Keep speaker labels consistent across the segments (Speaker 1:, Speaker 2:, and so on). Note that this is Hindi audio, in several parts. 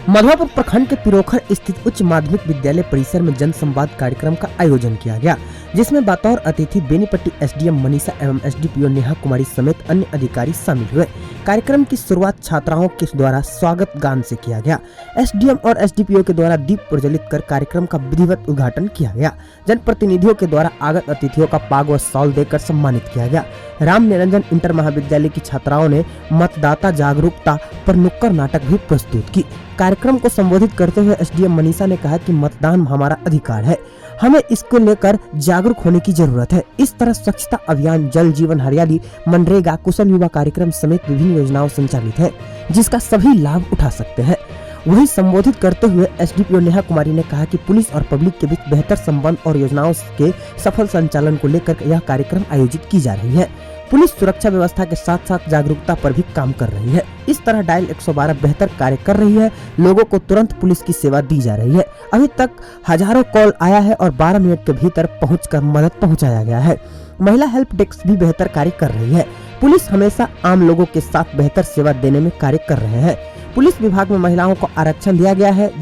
Speaker 1: मधुआपुर प्रखंड के पिरोखर स्थित उच्च माध्यमिक विद्यालय परिसर में जन संवाद कार्यक्रम का आयोजन किया गया, जिसमें बतौर अतिथि बेनीपट्टी एसडीएम मनीषा एवं एसडीपीओ नेहा कुमारी समेत अन्य अधिकारी शामिल हुए। कार्यक्रम की शुरुआत छात्राओं के द्वारा स्वागत गान से किया गया। एसडीएम और एसडीपीओ के द्वारा दीप प्रज्वलित कर कार्यक्रम का विधिवत उद्घाटन किया गया। जनप्रतिनिधियों के द्वारा आगत अतिथियों का पाग व शॉल देकर सम्मानित किया गया। राम निरंजन इंटर महाविद्यालय की छात्राओं ने मतदाता जागरूकता पर नुक्कड़ नाटक भी प्रस्तुत की। कार्यक्रम को संबोधित करते हुए एसडीएम मनीषा ने कहा कि मतदान हमारा अधिकार है, हमें इसको लेकर जागरूक होने की जरूरत है। इस तरह स्वच्छता अभियान, जल जीवन हरियाली, मनरेगा, कुशल युवा कार्यक्रम समेत विभिन्न योजनाओं संचालित है, जिसका सभी लाभ उठा सकते हैं। वही संबोधित करते हुए एसडीपीओ नेहा कुमारी ने कहा कि पुलिस और पब्लिक के बीच बेहतर संबंध और योजनाओं के सफल संचालन को लेकर यह कार्यक्रम आयोजित की जा रही है। पुलिस सुरक्षा व्यवस्था के साथ साथ जागरूकता पर भी काम कर रही है। इस तरह डायल 112 बेहतर कार्य कर रही है। लोगों को तुरंत पुलिस की सेवा दी जा रही है। अभी तक हजारों कॉल आया है और 12 मिनट के भीतर पहुंचकर मदद पहुंचाया गया है। महिला हेल्प डेस्क भी बेहतर कार्य कर रही है। पुलिस हमेशा आम लोगों के साथ बेहतर सेवा देने में कार्य कर रहे हैं। पुलिस विभाग में महिलाओं को आरक्षण दिया गया है,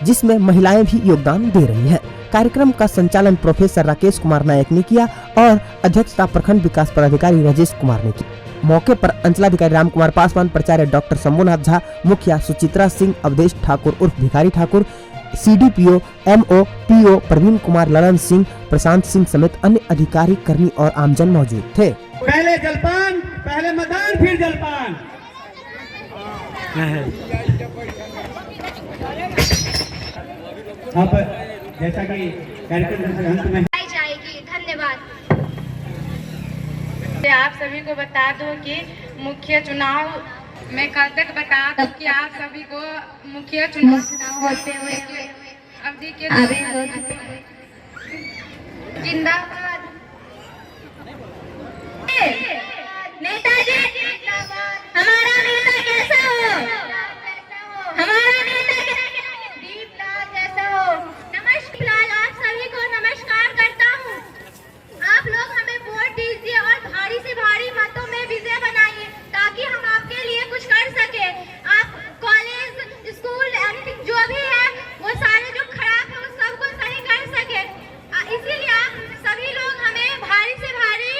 Speaker 1: जिसमें महिलाएं भी योगदान दे रही है। कार्यक्रम का संचालन प्रोफेसर राकेश कुमार नायक ने किया और अध्यक्षता प्रखंड विकास पदाधिकारी राजेश कुमार ने की। मौके पर अंचलाधिकारी राम कुमार पासवान, प्राचार्य डॉक्टर शंभुनाथ झा, मुखिया सुचित्रा सिंह, अवधेश ठाकुर उर्फ Bhikhari Thakur, CDPO, MO, PO Praveen Kumar, Lalan Singh, Prashant Singh समेत अन्य अधिकारी, कर्मी और आमजन मौजूद थे।
Speaker 2: पहले जलपान, पहले मतदान, फिर जलपान। अब जैसा कि कार्यक्रम के अंत में
Speaker 3: जाएगी। धन्यवाद।
Speaker 4: आप सभी को बता दूं कि मुख्य चुनाव में कल तक बता दूं कि आप सभी को मुख्य चुनाव होते हुए अवधि के
Speaker 3: जिंदाबाद। नेताजी हमारा नेता कैसा हो, हमारा नेता दीपलाल जैसा हो। नमस्कार, आप सभी को नमस्कार करता हूँ। आप लोग हमें वोट दीजिए और भारी से भारी मतों में विजय बनाइए, ताकि हम आपके लिए कुछ कर सके। आप कॉलेज, स्कूल, एनीथिंग जो भी है वो सारे जो खराब है वो सबको सही कर सके। इसीलिए आप सभी लोग हमें भारी से भारी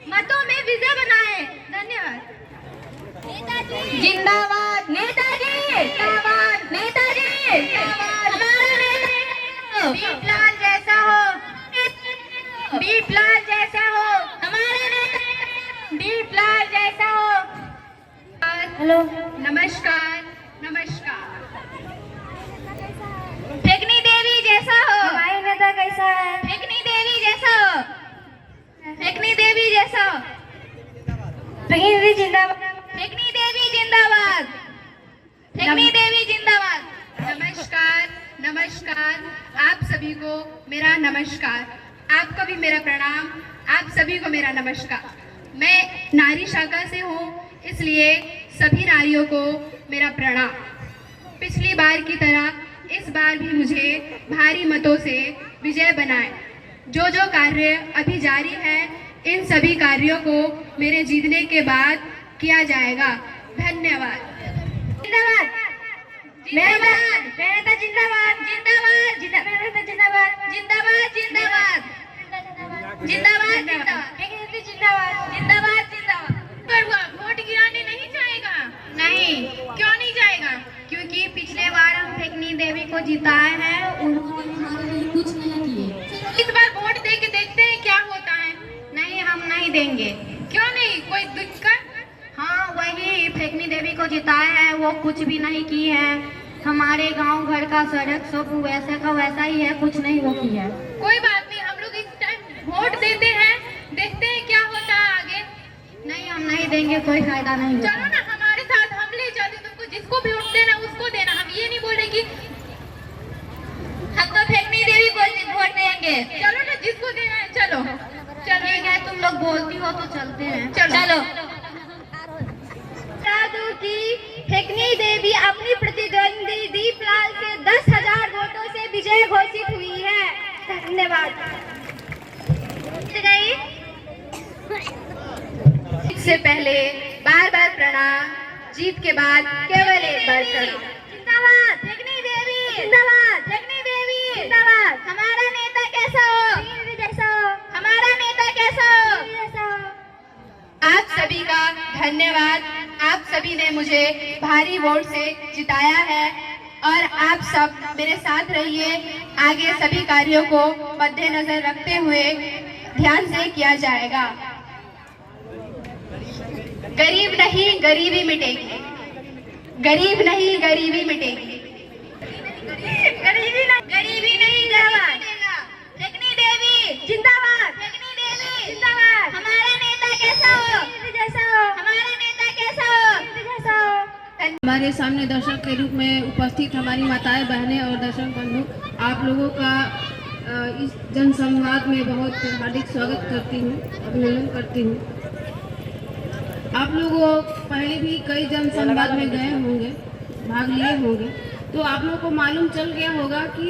Speaker 3: मतों में विजय बनाए। धन्यवाद। नेताजी जिंदाबाद, नेताजी जिंदाबाद, नेताजी जिंदाबाद। हमारा नेता दीपलाल जैसा हो, दीपलाल जैसा हो, हमारा नेता दीपलाल जैसा हो। हेलो, नमस्कार, नमस्कार। फेकनी देवी जैसा हो, हमारे नेता कैसा है? फेकनी देवी जैसा हो, फेकनी देवी जैसा हो। फेकनी देवी जिंदाबाद, फेकनी देवी जिंदाबाद, फेकनी देवी जिंदाबाद। नमस्कार, नमस्कार। आप सभी को मेरा नमस्कार, आपको भी मेरा प्रणाम, आप सभी को मेरा नमस्कार। मैं नारी शाखा से हूँ, इसलिए सभी नारियों को मेरा प्रणाम। पिछली बार की तरह इस बार भी मुझे भारी मतों से विजय बनाए। जो जो कार्य अभी जारी है, इन सभी कार्यों को मेरे जीतने के बाद किया जाएगा। धन्यवाद। जिंदाबाद, जिंदाबाद, मेरा जिंदाबाद, जिंदाबाद, जिंदाबाद, जिंदाबाद, जिंदाबाद, जिंदाबाद, जिंदाबाद, जिंदाबाद, जिंदाबाद, जिंदाबाद। वोट गिराने नहीं जाएगा? नहीं। क्यों नहीं जाएगा? क्योंकि पिछले बार हम फेकनी देवी को जिताए हैं, उन्होंने हमारे लिए कुछ नहीं किए। इस बार वोट दे के देखते हैं क्या होता है। नहीं, हम नहीं देंगे। क्यों नहीं? कोई दिक्कत? हाँ, वही फेकनी देवी को जिताए हैं, वो कुछ भी नहीं की है। हमारे गांव घर का सड़क सब वैसे का वैसा ही है, कुछ नहीं वो की है। कोई बात नहीं, हम लोग इस टाइम वोट देते हैं, देखते हैं क्या होता है आगे। नहीं, हम नहीं देंगे, कोई फायदा नहीं। चलो ना हमारे साथ, हम ले जाते तुमको। जिसको भी वोट देना उसको देना। हम ये नहीं बोले कि हम तो फेकनी देवी को वोट देंगे। चलो ना, जिसको देना है चलो। चलो ठीक है, तुम लोग बोलती हो तो चलते हैं। चलो। की फेकनी देवी अपनी प्रतिद्वंदी दीपलाल से 10,000 वोटों से विजय घोषित हुई है। धन्यवाद। इससे पहले बार बार प्रणाम, जीत के बाद केवल एक बार प्रणाम। जिंदाबाद, फेकनी देवी जिंदाबाद, फेकनी देवी जिंदाबाद। हमारा नेता कैसा हो? जैसा हो। हमारा नेता कैसा हो? जैसा हो।
Speaker 4: आप सभी का धन्यवाद। आप सभी ने मुझे भारी वोट से जिताया है और आप सब मेरे साथ रहिए। आगे सभी कार्यों को मद्देनजर रखते हुए ध्यान से किया जाएगा। गरीब नहीं गरीबी मिटेगी, गरीब नहीं गरीबी मिटेगी,
Speaker 3: गरीबी नहीं जिंदाबाद, फेकनी देवी जिंदाबाद, फेकनी देवी जिंदाबाद। हमारा नेता कैसा हो? जैसा हो। हमारा नेता कैसा हो? जैसा हो।
Speaker 5: हमारे सामने दर्शक के रूप में उपस्थित हमारी माताएं, बहनें और दर्शक बंधु, आप लोगों का इस जनसंवाद में बहुत हार्दिक स्वागत करती हूँ, अभिनंदन करती हूँ। आप लोग पहले भी कई जनसंवाद में गए होंगे, भाग लिए होंगे, तो आप लोगों को मालूम चल गया होगा कि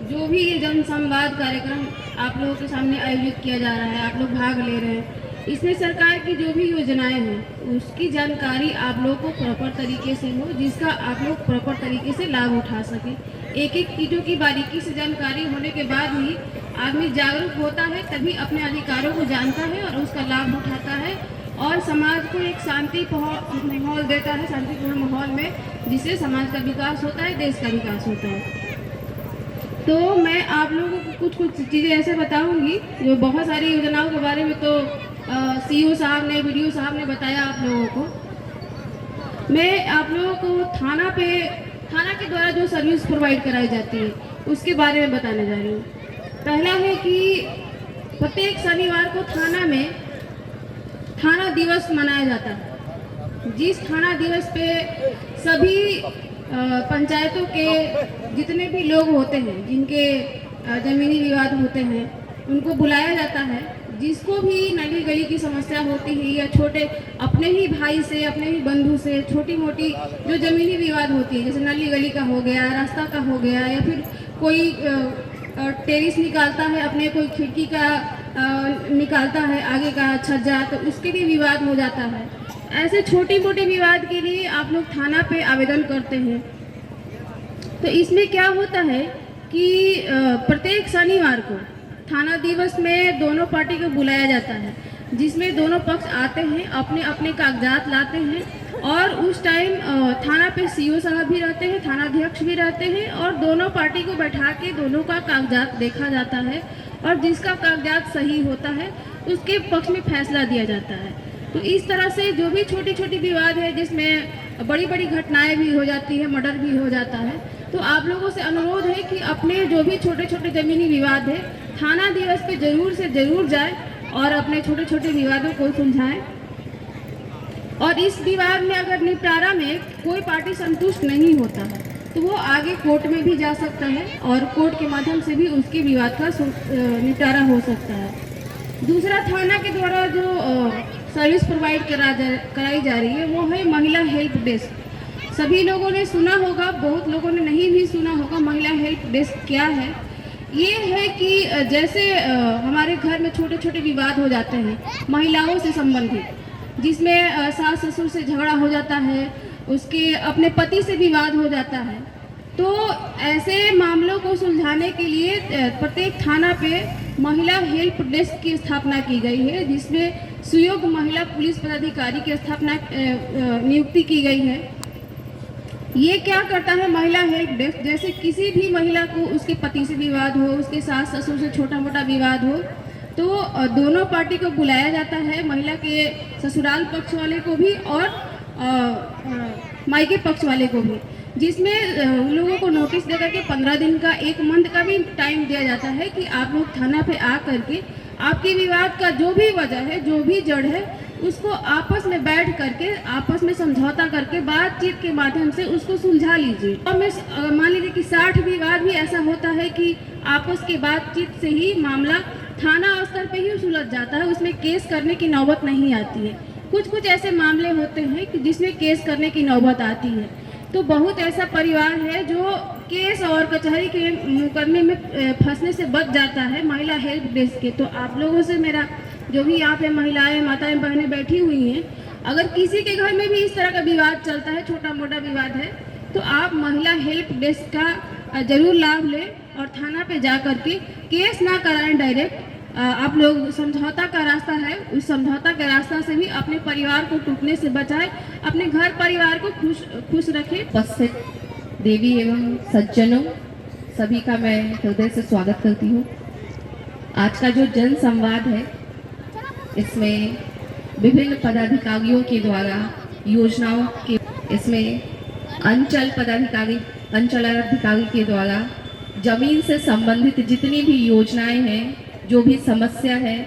Speaker 5: जो भी ये जनसंवाद कार्यक्रम आप लोगों के सामने आयोजित किया जा रहा है, आप लोग भाग ले रहे हैं, इसमें सरकार की जो भी योजनाएं हैं उसकी जानकारी आप लोगों को प्रॉपर तरीके से हो, जिसका आप लोग प्रॉपर तरीके से लाभ उठा सकें। एक एक चीज़ों की बारीकी से जानकारी होने के बाद ही आदमी जागरूक होता है, तभी अपने अधिकारों को जानता है और उसका लाभ उठाता है और समाज को एक शांति माहौल देता है, शांतिपूर्ण माहौल में, जिससे समाज का विकास होता है, देश का विकास होता है। तो मैं आप लोगों को कुछ चीज़ें ऐसे बताऊंगी जो बहुत सारी योजनाओं के बारे में तो सीईओ साहब ने, वीडियो साहब ने बताया आप लोगों को। मैं आप लोगों को थाना के द्वारा जो सर्विस प्रोवाइड कराई जाती है उसके बारे में बताने जा रही हूँ। पहला है कि प्रत्येक शनिवार को थाना में थाना दिवस मनाया जाता है, जिस थाना दिवस पे सभी पंचायतों के जितने भी लोग होते हैं, जिनके ज़मीनी विवाद होते हैं, उनको बुलाया जाता है। जिसको भी नली गली की समस्या होती है या छोटे अपने ही भाई से, अपने ही बंधु से छोटी मोटी जो ज़मीनी विवाद होती है, जैसे नली गली का हो गया, रास्ता का हो गया, या फिर कोई टेरिस निकालता है अपने, कोई खिड़की का निकालता है आगे का छज्जा, तो उसके लिए विवाद हो जाता है। ऐसे छोटे मोटे विवाद के लिए आप लोग थाना पे आवेदन करते हैं। तो इसमें क्या होता है कि प्रत्येक शनिवार को थाना दिवस में दोनों पार्टी को बुलाया जाता है, जिसमें दोनों पक्ष आते हैं, अपने अपने कागजात लाते हैं और उस टाइम थाना पे सीईओ साहब भी रहते हैं, थानाध्यक्ष भी रहते हैं और दोनों पार्टी को बैठा के दोनों का कागजात देखा जाता है और जिसका कागजात सही होता है उसके पक्ष में फैसला दिया जाता है। तो इस तरह से जो भी छोटी छोटी विवाद है, जिसमें बड़ी बड़ी घटनाएं भी हो जाती है, मर्डर भी हो जाता है, तो आप लोगों से अनुरोध है कि अपने जो भी छोटे छोटे ज़मीनी विवाद है थाना दिवस पे जरूर से जरूर जाए और अपने छोटे छोटे विवादों को सुलझाएं। और इस विवाद में अगर निपटारा में कोई पार्टी संतुष्ट नहीं होता है तो वो आगे कोर्ट में भी जा सकता है और कोर्ट के माध्यम से भी उसके विवाद का निपटारा हो सकता है। दूसरा, थाना के द्वारा जो सर्विस प्रोवाइड कराई जा रही है वो है महिला हेल्प डेस्क। सभी लोगों ने सुना होगा, बहुत लोगों ने नहीं भी सुना होगा। महिला हेल्प डेस्क क्या है? ये है कि जैसे हमारे घर में छोटे छोटे विवाद हो जाते हैं महिलाओं से संबंधित, जिसमें सास ससुर से झगड़ा हो जाता है, उसके अपने पति से विवाद हो जाता है, तो ऐसे मामलों को सुलझाने के लिए प्रत्येक थाना पे महिला हेल्प डेस्क की स्थापना की गई है, जिसमें सुयोग्य महिला पुलिस पदाधिकारी की स्थापना नियुक्ति की गई है। ये क्या करता है महिला हेल्प डेस्क? जैसे किसी भी महिला को उसके पति से विवाद हो, उसके सास ससुर से छोटा मोटा विवाद हो, तो दोनों पार्टी को बुलाया जाता है, महिला के ससुराल पक्ष वाले को भी और मायके पक्ष वाले को भी, जिसमें उन लोगों को नोटिस देकर के 15 दिन का, 1 मंथ का भी टाइम दिया जाता है कि आप लोग थाना पे आ करके आपके विवाद का जो भी वजह है, जो भी जड़ है, उसको आपस में बैठ करके, आपस में समझौता करके, बातचीत के माध्यम से उसको सुलझा लीजिए। और मैं मान लीजिए कि 60 विवाद भी ऐसा होता है कि आपस के बातचीत से ही मामला थाना स्तर पे ही सुलझ जाता है, उसमें केस करने की नौबत नहीं आती है। कुछ ऐसे मामले होते हैं कि जिसमें केस करने की नौबत आती है। तो बहुत ऐसा परिवार है जो केस और कचहरी के मुकदमे में फंसने से बच जाता है महिला हेल्प डेस्क के। तो आप लोगों से मेरा, जो भी यहाँ पे महिलाएं, माताएं, बहनें बैठी हुई हैं, अगर किसी के घर में भी इस तरह का विवाद चलता है, छोटा मोटा विवाद है, तो आप महिला हेल्प डेस्क का ज़रूर लाभ लें और थाना पे जा कर के केस ना कराएं डायरेक्ट। आप लोग समझौता का रास्ता है, उस समझौता के रास्ता से भी अपने परिवार को टूटने से बचाएं, अपने घर परिवार को खुश रखें।
Speaker 4: उपस्थित देवी एवं सज्जनों सभी का मैं हृदय से स्वागत करती हूँ। आज का जो जन संवाद है इसमें विभिन्न पदाधिकारियों के द्वारा योजनाओं के, इसमें अंचल अधिकारी के द्वारा जमीन से संबंधित जितनी भी योजनाएं हैं, जो भी समस्या है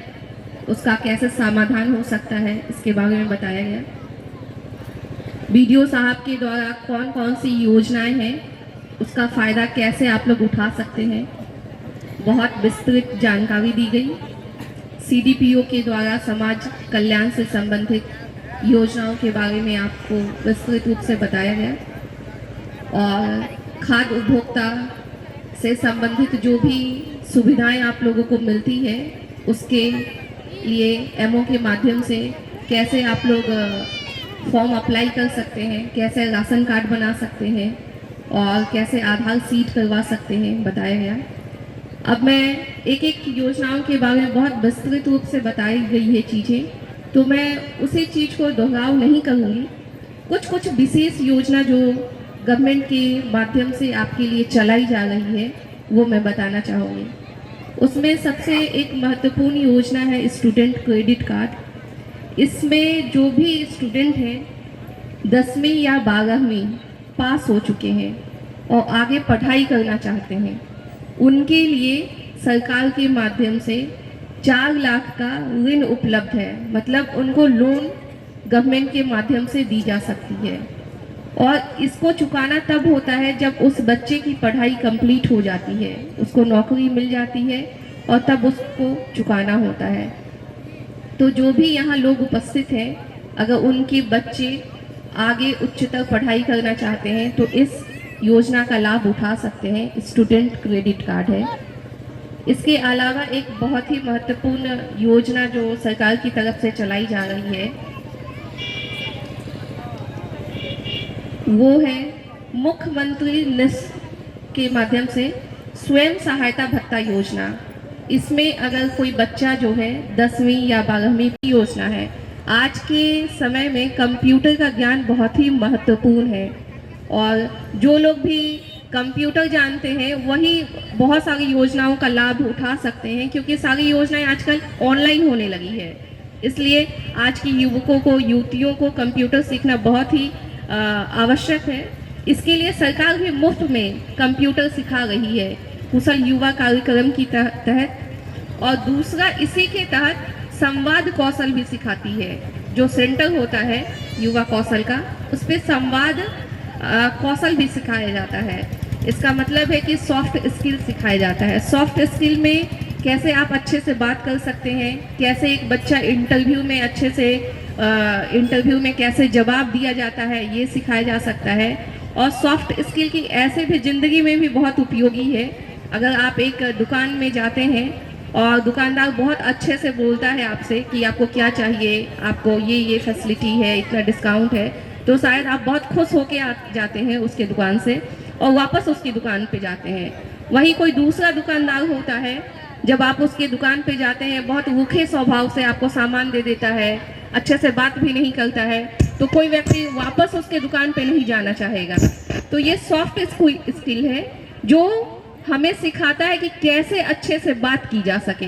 Speaker 4: उसका कैसे समाधान हो सकता है इसके बारे में बताया गया। बीडीओ साहब के द्वारा कौन कौन सी योजनाएं हैं उसका फ़ायदा कैसे आप लोग उठा सकते हैं, बहुत विस्तृत जानकारी दी गई। सीडीपीओ के द्वारा समाज कल्याण से संबंधित योजनाओं के बारे में आपको विस्तृत रूप से बताया गया और खाद्य उपभोक्ता से संबंधित जो भी सुविधाएं आप लोगों को मिलती है उसके लिए एमओ के माध्यम से कैसे आप लोग फॉर्म अप्लाई कर सकते हैं, कैसे राशन कार्ड बना सकते हैं और कैसे आधार सीट करवा सकते हैं बताया गया। अब मैं एक एक योजनाओं के बारे में बहुत विस्तृत रूप से बताई गई है चीज़ें, तो मैं उसी चीज़ को दोहराव नहीं करूँगी। कुछ विशेष योजना जो गवर्नमेंट के माध्यम से आपके लिए चलाई जा रही है वो मैं बताना चाहूँगी। उसमें सबसे एक महत्वपूर्ण योजना है स्टूडेंट क्रेडिट कार्ड। इसमें जो भी स्टूडेंट हैं 10वीं या 12वीं पास हो चुके हैं और आगे पढ़ाई करना चाहते हैं, उनके लिए सरकार के माध्यम से 4 लाख का ऋण उपलब्ध है। मतलब उनको लोन गवर्नमेंट के माध्यम से दी जा सकती है और इसको चुकाना तब होता है जब उस बच्चे की पढ़ाई कंप्लीट हो जाती है, उसको नौकरी मिल जाती है और तब उसको चुकाना होता है। तो जो भी यहाँ लोग उपस्थित हैं, अगर उनके बच्चे आगे उच्चतर पढ़ाई करना चाहते हैं तो इस योजना का लाभ उठा सकते हैं। स्टूडेंट क्रेडिट कार्ड है। इसके अलावा एक बहुत ही महत्वपूर्ण योजना जो सरकार की तरफ से चलाई जा रही है वो है मुख्यमंत्री निस के माध्यम से स्वयं सहायता भत्ता योजना। इसमें अगर कोई बच्चा जो है 10वीं या 12वीं की योजना है, आज के समय में कंप्यूटर का ज्ञान बहुत ही महत्वपूर्ण है और जो लोग भी कंप्यूटर जानते हैं वही बहुत सारी योजनाओं का लाभ उठा सकते हैं, क्योंकि सारी योजनाएं आजकल ऑनलाइन होने लगी है। इसलिए आज के युवकों को, युवतियों को कंप्यूटर सीखना बहुत ही आवश्यक है। इसके लिए सरकार भी मुफ्त में कंप्यूटर सिखा रही है कुशल युवा कार्यक्रम की तहत, और दूसरा इसी के तहत संवाद कौशल भी सिखाती है। जो सेंटर होता है युवा कौशल का, उस पर संवाद कौशल भी सिखाया जाता है। इसका मतलब है कि सॉफ्ट स्किल सिखाया जाता है। सॉफ्ट स्किल में कैसे आप अच्छे से बात कर सकते हैं, कैसे एक बच्चा इंटरव्यू में अच्छे से इंटरव्यू में कैसे जवाब दिया जाता है, ये सिखाया जा सकता है। और सॉफ्ट स्किल की ऐसे भी ज़िंदगी में भी बहुत उपयोगी है। अगर आप एक दुकान में जाते हैं और दुकानदार बहुत अच्छे से बोलता है आपसे कि आपको क्या चाहिए, आपको ये फैसिलिटी है, इतना डिस्काउंट है, तो शायद आप बहुत खुश होके जाते हैं उसके दुकान से और वापस उसकी दुकान पे जाते हैं। वहीं कोई दूसरा दुकानदार होता है, जब आप उसके दुकान पे जाते हैं बहुत रूखे स्वभाव से आपको सामान दे देता है, अच्छे से बात भी नहीं करता है, तो कोई व्यक्ति वापस उसके दुकान पे नहीं जाना चाहेगा। तो ये सॉफ्ट स्किल है जो हमें सिखाता है कि कैसे अच्छे से बात की जा सके।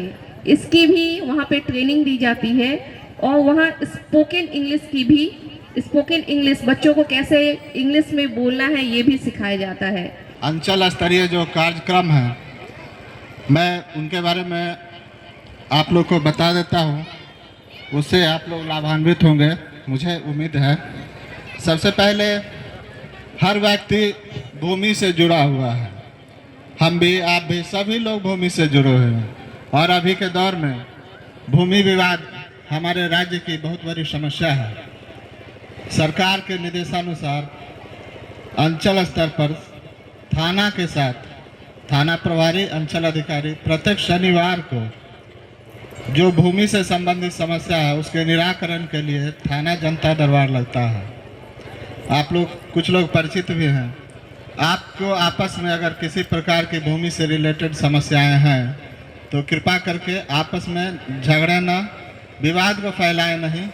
Speaker 4: इसकी भी वहाँ पे ट्रेनिंग दी जाती है और वहाँ स्पोकन इंग्लिश की भी, स्पोकन इंग्लिश बच्चों को कैसे इंग्लिश में बोलना है ये भी सिखाया जाता है।
Speaker 6: अंचल स्तरीय जो कार्यक्रम है मैं उनके बारे में आप लोग को बता देता हूँ, उससे आप लोग लाभान्वित होंगे, मुझे उम्मीद है। सबसे पहले हर व्यक्ति भूमि से जुड़ा हुआ है, हम भी, आप भी, सभी लोग भूमि से जुड़े हुए हैं। और अभी के दौर में भूमि विवाद हमारे राज्य की बहुत बड़ी समस्या है। सरकार के निर्देशानुसार अंचल स्तर पर थाना के साथ थाना प्रभारी, अंचल अधिकारी प्रत्येक शनिवार को जो भूमि से संबंधित समस्या है उसके निराकरण के लिए थाना जनता दरबार लगता है। आप लोग, कुछ लोग परिचित भी हैं। आपको आपस में अगर किसी प्रकार की भूमि से रिलेटेड समस्याएं हैं तो कृपा करके आपस में झगड़े ना, विवाद को फैलाएं नहीं,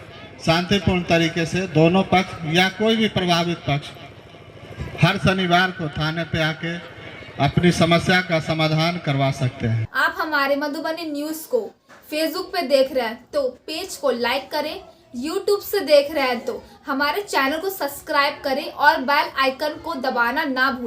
Speaker 6: शांतिपूर्ण तरीके से दोनों पक्ष या कोई भी प्रभावित पक्ष हर शनिवार को थाने पे आके अपनी समस्या का समाधान करवा सकते हैं।
Speaker 7: आप हमारे मधुबनी न्यूज़ को फेसबुक पे देख रहे हैं तो पेज को लाइक करें, यूट्यूब से देख रहे हैं तो हमारे चैनल को सब्सक्राइब करें और बेल आइकन को दबाना ना भूलें।